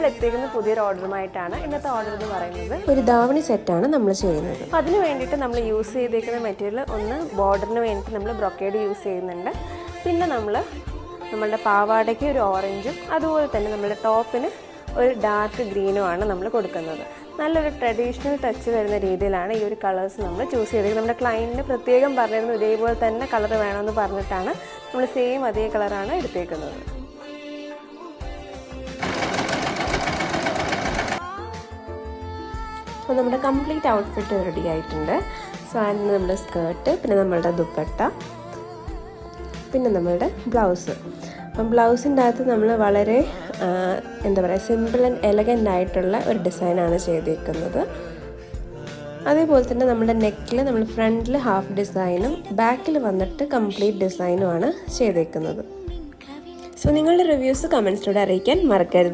നമ്മൾ എത്തിക്കുന്ന പുതിയൊരു ഓർഡറുമായിട്ടാണ്. ഇന്നത്തെ ഓർഡർ എന്ന് പറയുന്നത് ഒരു ധാവണി സെറ്റാണ് നമ്മൾ ചെയ്യുന്നത്. അപ്പോൾ അതിന് വേണ്ടിയിട്ട് നമ്മൾ യൂസ് ചെയ്തേക്കുന്ന മെറ്റീരിയൽ ഒന്ന് ബോർഡറിന് വേണ്ടിയിട്ട് നമ്മൾ ബ്രൊക്കേഡ് യൂസ് ചെയ്യുന്നുണ്ട്. പിന്നെ നമ്മളുടെ പാവാടയ്ക്ക് ഒരു ഓറഞ്ചും അതുപോലെ തന്നെ നമ്മുടെ ടോപ്പിന് ഒരു ഡാർക്ക് ഗ്രീനുമാണ് നമ്മൾ കൊടുക്കുന്നത്. നല്ലൊരു ട്രഡീഷണൽ ടച്ച് വരുന്ന രീതിയിലാണ് ഈ ഒരു കളേഴ്സ് നമ്മൾ ചൂസ് ചെയ്തത്. നമ്മുടെ ക്ലയൻറ്റിന് പ്രത്യേകം പറഞ്ഞിരുന്നു ഇതേപോലെ തന്നെ കളർ വേണമെന്ന് പറഞ്ഞിട്ടാണ് നമ്മൾ സെയിം അതേ കളറാണ് എടുത്തേക്കുന്നത്. അപ്പോൾ നമ്മുടെ കംപ്ലീറ്റ് ഔട്ട്ഫിറ്റ് റെഡി ആയിട്ടുണ്ട്. സോ അതിന് നമ്മുടെ സ്കേർട്ട്, പിന്നെ നമ്മളുടെ ദുപ്പട്ട, പിന്നെ നമ്മളുടെ ബ്ലൗസ്. അപ്പം ബ്ലൗസിൻ്റെ അകത്ത് നമ്മൾ വളരെ സിമ്പിൾ ആൻഡ് എലഗൻ്റ് ആയിട്ടുള്ള ഒരു ഡിസൈനാണ് ചെയ്തിരിക്കുന്നത്. അതേപോലെ തന്നെ നമ്മുടെ നെക്കിൽ നമ്മൾ ഫ്രണ്ടിൽ ഹാഫ് ഡിസൈനും ബാക്കിൽ വന്നിട്ട് കംപ്ലീറ്റ് ഡിസൈനുമാണ് ചെയ്തേക്കുന്നത്. സോ നിങ്ങളുടെ റിവ്യൂസ് കമൻസിലൂടെ അറിയിക്കാൻ മറക്കരുത്.